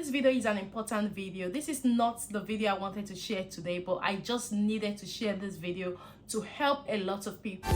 this video is an important video. This is not the video I wanted to share today, but I just needed to share this video to help a lot of people.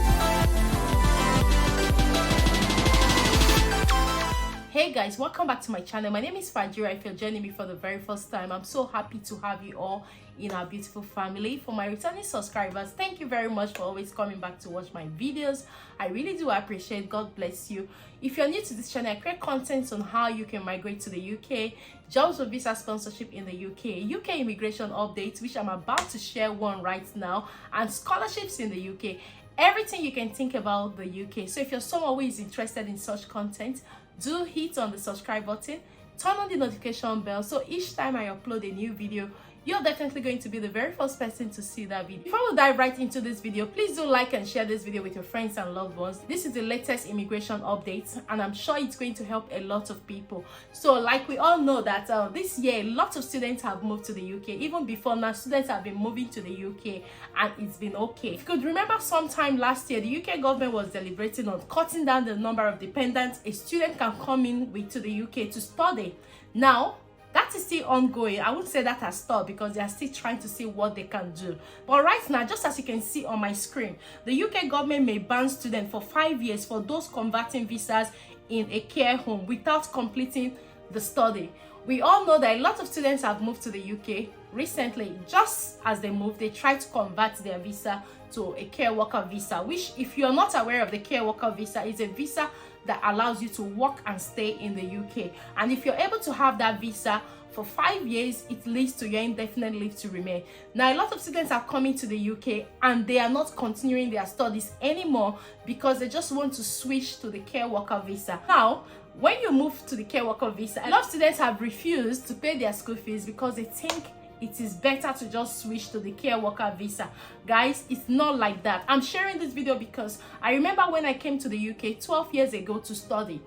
Hey guys, welcome back to my channel. My name is Fajira. If you're joining me for the very first time, I'm so happy to have you all in our beautiful family. For my returning subscribers, thank you very much for always coming back to watch my videos. I really do appreciate. God bless you. If you're new to this channel, I create content on how you can migrate to the UK, jobs or visa sponsorship in the UK immigration updates, which I'm about to share one right now, and scholarships in the UK. Everything you can think about the UK. So if you're someone who is interested in such content, do hit on the subscribe button, turn on the notification bell, so each time I upload a new video, you're definitely going to be the very first person to see that video. Before we dive right into this video, please do like and share this video with your friends and loved ones. This is the latest immigration updates, and I'm sure it's going to help a lot of people. So like we all know that this year, a lot of students have moved to the UK. Even before now, students have been moving to the UK, and it's been okay. If you could remember, sometime last year, the UK government was deliberating on cutting down the number of dependents a student can come in with to the UK to study. Now, that is still ongoing. I would say that has stopped because they are still trying to see what they can do. But right now, just as you can see on my screen, the UK government may ban students for 5 years for those converting visas in a care home without completing the study. We all know that a lot of students have moved to the UK recently. Just as they moved, they tried to convert their visa to a care worker visa, which, if you're not aware of, the care worker visa is a visa that allows you to work and stay in the UK. And if you're able to have that visa for 5 years, it leads to your indefinite leave to remain. Now, a lot of students are coming to the UK and they are not continuing their studies anymore because they just want to switch to the care worker visa. Now, when you move to the care worker visa, a lot of students have refused to pay their school fees because they think it is better to just switch to the care worker visa. Guys, it's not like that. I'm sharing this video because I remember when I came to the UK 12 years ago to study,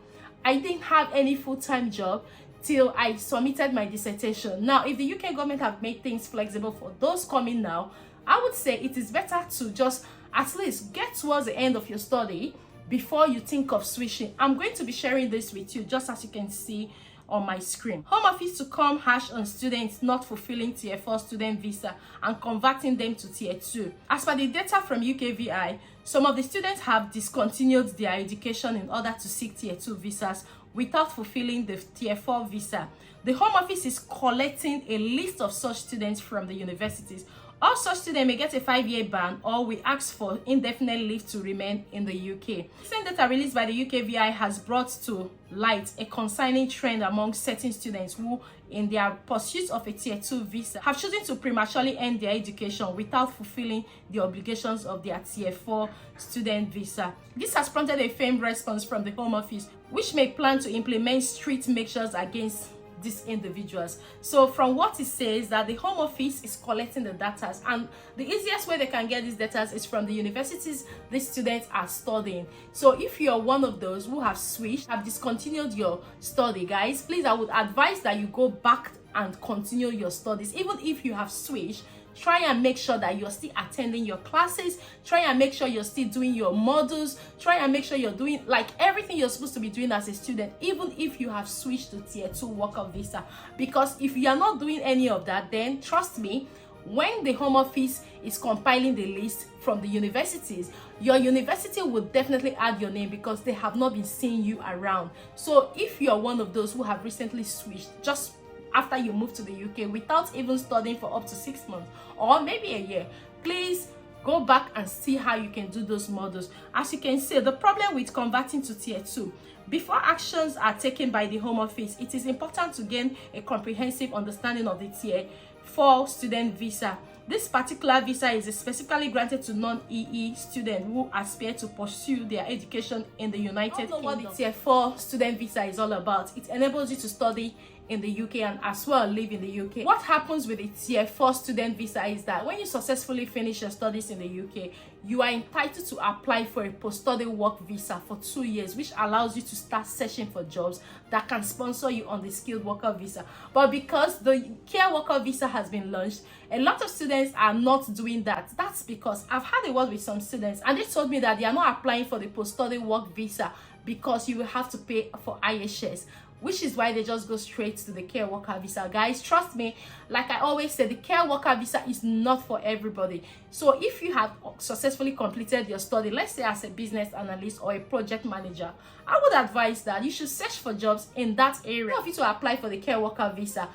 I didn't have any full-time job till I submitted my dissertation. Now, if the UK government have made things flexible for those coming now, I would say it is better to just at least get towards the end of your study before you think of switching. I'm going to be sharing this with you, just as you can see on my screen. Home Office to come harsh on students not fulfilling Tier 4 student visa and converting them to Tier 2. As per the data from UKVI, some of the students have discontinued their education in order to seek Tier 2 visas without fulfilling the Tier 4 visa. The Home Office is collecting a list of such students from the universities. All such students may get a 5-year ban or we ask for indefinite leave to remain in the UK. Recent data released by the UKVI has brought to light a concerning trend among certain students who, in their pursuit of a Tier 2 visa, have chosen to prematurely end their education without fulfilling the obligations of their Tier 4 student visa. This has prompted a firm response from the Home Office, which may plan to implement strict measures against these individuals. So from what it says, that the Home Office is collecting the data, and the easiest way they can get these data is from the universities these students are studying. So if you're one of those who have switched, have discontinued your study, guys, please, I would advise that you go back and continue your studies. Even if you have switched, try and make sure that you're still attending your classes. Try and make sure you're still doing your modules. Try and make sure you're doing like everything you're supposed to be doing as a student, even if you have switched to Tier 2 worker visa. Because if you are not doing any of that, then trust me, when the Home Office is compiling the list from the universities, your university will definitely add your name because they have not been seeing you around. So if you're one of those who have recently switched just after you move to the UK without even studying for up to 6 months or maybe a year, please go back and see how you can do those modules. As you can see, the problem with converting to Tier 2, before actions are taken by the Home Office, it is important to gain a comprehensive understanding of the Tier 4 student visa. This particular visa is specifically granted to non-EE students who aspire to pursue their education in the United Kingdom. What the Tier 4 student visa is all about. It enables you to study in the UK and as well live in the UK. What happens with the Tier 4 student visa is that when you successfully finish your studies in the UK, you are entitled to apply for a post-study work visa for 2 years, which allows you to start searching for jobs that can sponsor you on the skilled worker visa. But because the care worker visa has been launched, a lot of students are not doing that. That's because I've had a word with some students and they told me that they are not applying for the post-study work visa because you will have to pay for IHS. which is why they just go straight to the care worker visa. Guys, trust me, like I always say, the care worker visa is not for everybody. So if you have successfully completed your study, let's say as a business analyst or a project manager, I would advise that you should search for jobs in that area. If you to apply for the care worker visa,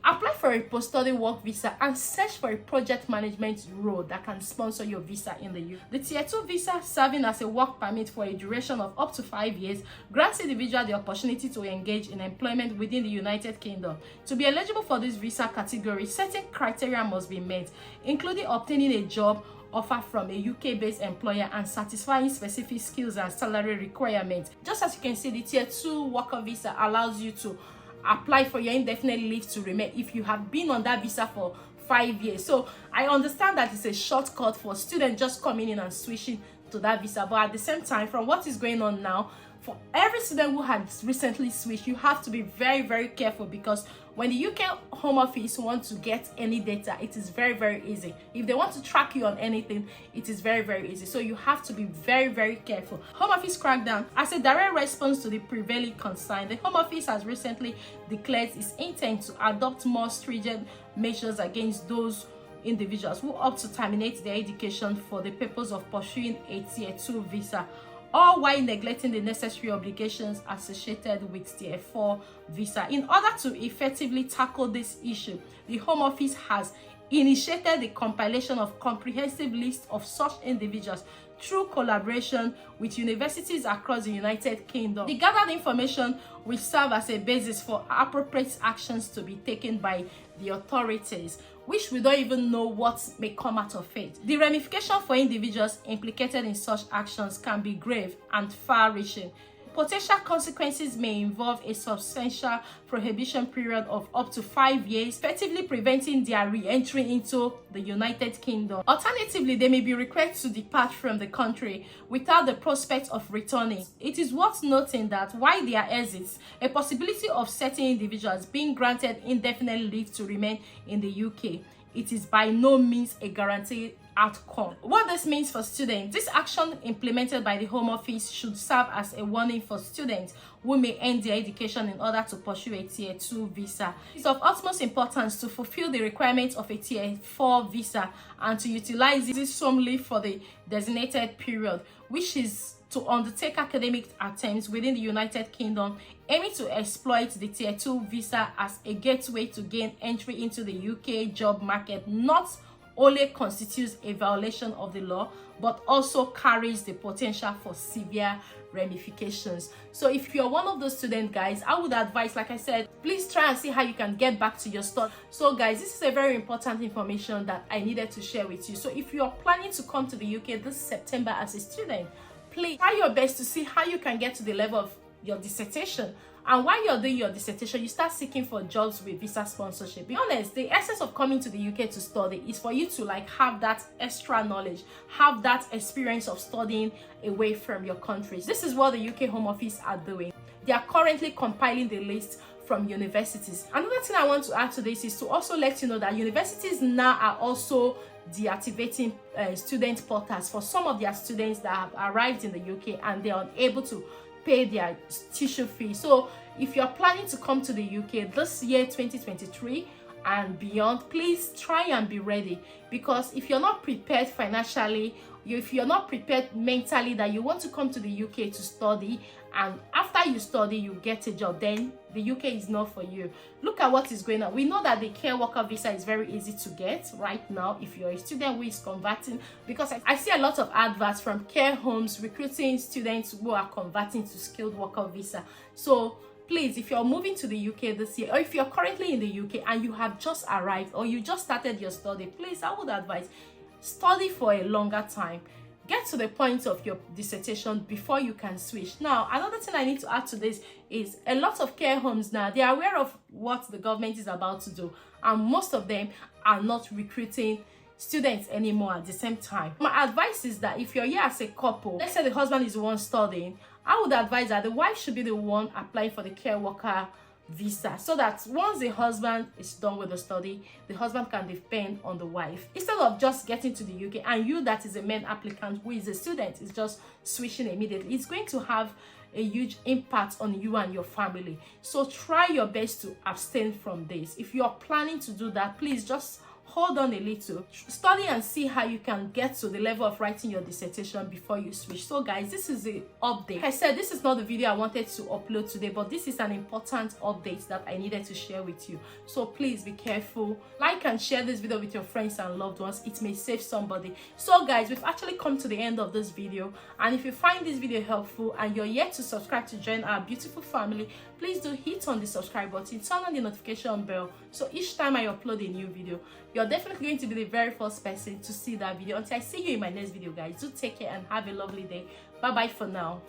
apply for a post-study work visa and search for a project management role that can sponsor your visa in the UK. The Tier 2 visa, serving as a work permit for a duration of up to 5 years, grants individual the opportunity to engage in employment within the United Kingdom. To be eligible for this visa category, certain criteria must be met, including obtaining a job offer from a UK-based employer and satisfying specific skills and salary requirements. Just as you can see, the Tier 2 worker visa allows you to apply for your indefinite leave to remain if you have been on that visa for 5 years. So I understand that it's a shortcut for students just coming in and switching to that visa, but at the same time, from what is going on now, for every student who has recently switched, you have to be very, very careful, because when the UK Home Office want to get any data, it is very, very easy. If they want to track you on anything, it is very, very easy. So you have to be very, very careful. Home Office crackdown. As a direct response to the prevailing concern, the Home Office has recently declared its intent to adopt more stringent measures against those individuals who opt to terminate their education for the purpose of pursuing a Tier 2 visa, all while neglecting the necessary obligations associated with Tier 4 visa. In order to effectively tackle this issue, the Home Office has initiated the compilation of comprehensive list of such individuals through collaboration with universities across the United Kingdom. The gathered information will serve as a basis for appropriate actions to be taken by the authorities, which we don't even know what may come out of it. The ramification for individuals implicated in such actions can be grave and far-reaching. Potential consequences may involve a substantial prohibition period of up to 5 years, effectively preventing their re-entry into the United Kingdom. Alternatively, they may be required to depart from the country without the prospect of returning. It is worth noting that while there exists a possibility of certain individuals being granted indefinite leave to remain in the UK, it is by no means a guaranteed outcome. What this means for students: this action implemented by the Home Office should serve as a warning for students who may end their education in order to pursue a Tier 2 visa. It's of utmost importance to fulfill the requirements of a Tier 4 visa and to utilize this home leave for the designated period, which is to undertake academic attempts within the United Kingdom, aiming to exploit the Tier 2 visa as a gateway to gain entry into the UK job market, not only constitutes a violation of the law, but also carries the potential for severe ramifications. So if you're one of those students, guys, I would advise, like I said, please try and see how you can get back to your study. So guys, this is a very important information that I needed to share with you. So if you're planning to come to the UK this September as a student, please try your best to see how you can get to the level of your dissertation. And while you're doing your dissertation, you start seeking for jobs with visa sponsorship. Be honest, the essence of coming to the UK to study is for you to have that extra knowledge, have that experience of studying away from your countries. This is what the UK Home Office are doing. They are currently compiling the list from universities. Another thing I want to add to this is to also let you know that universities now are also deactivating student portals for some of their students that have arrived in the UK and they are unable to pay their tuition fee. So if you're planning to come to the UK this year 2023 and beyond, please try and be ready, because if you're not prepared financially, if you're not prepared mentally that you want to come to the UK to study, and after you study you get a job, then the UK is not for you. Look at what is going on. We know that the care worker visa is very easy to get right now if you're a student who is converting, because I see a lot of adverts from care homes recruiting students who are converting to skilled worker visa. So please, if you're moving to the UK this year, or if you're currently in the UK and you have just arrived or you just started your study, please, I would advise study for a longer time. Get to the point of your dissertation before you can switch. Now, another thing I need to add to this is a lot of care homes now, they are aware of what the government is about to do, and most of them are not recruiting students anymore at the same time. My advice is that if you're here as a couple, let's say the husband is the one studying, I would advise that the wife should be the one applying for the care worker visa, so that once the husband is done with the study, the husband can depend on the wife, instead of just getting to the UK and you, that is a main applicant who is a student, is just switching immediately. It's going to have a huge impact on you and your family. So try your best to abstain from this. If you're planning to do that, please just hold on a little, study and see how you can get to the level of writing your dissertation before you switch. So guys, this is the update. Like I said, this is not the video I wanted to upload today, but this is an important update that I needed to share with you. So please be careful, like and share this video with your friends and loved ones. It may save somebody. So guys, we've actually come to the end of this video, and if you find this video helpful and you're yet to subscribe to join our beautiful family, please do hit on the subscribe button, turn on the notification bell, so each time I upload a new video, you're definitely going to be the very first person to see that video. Until I see you in my next video, guys, do take care and have a lovely day. Bye bye for now.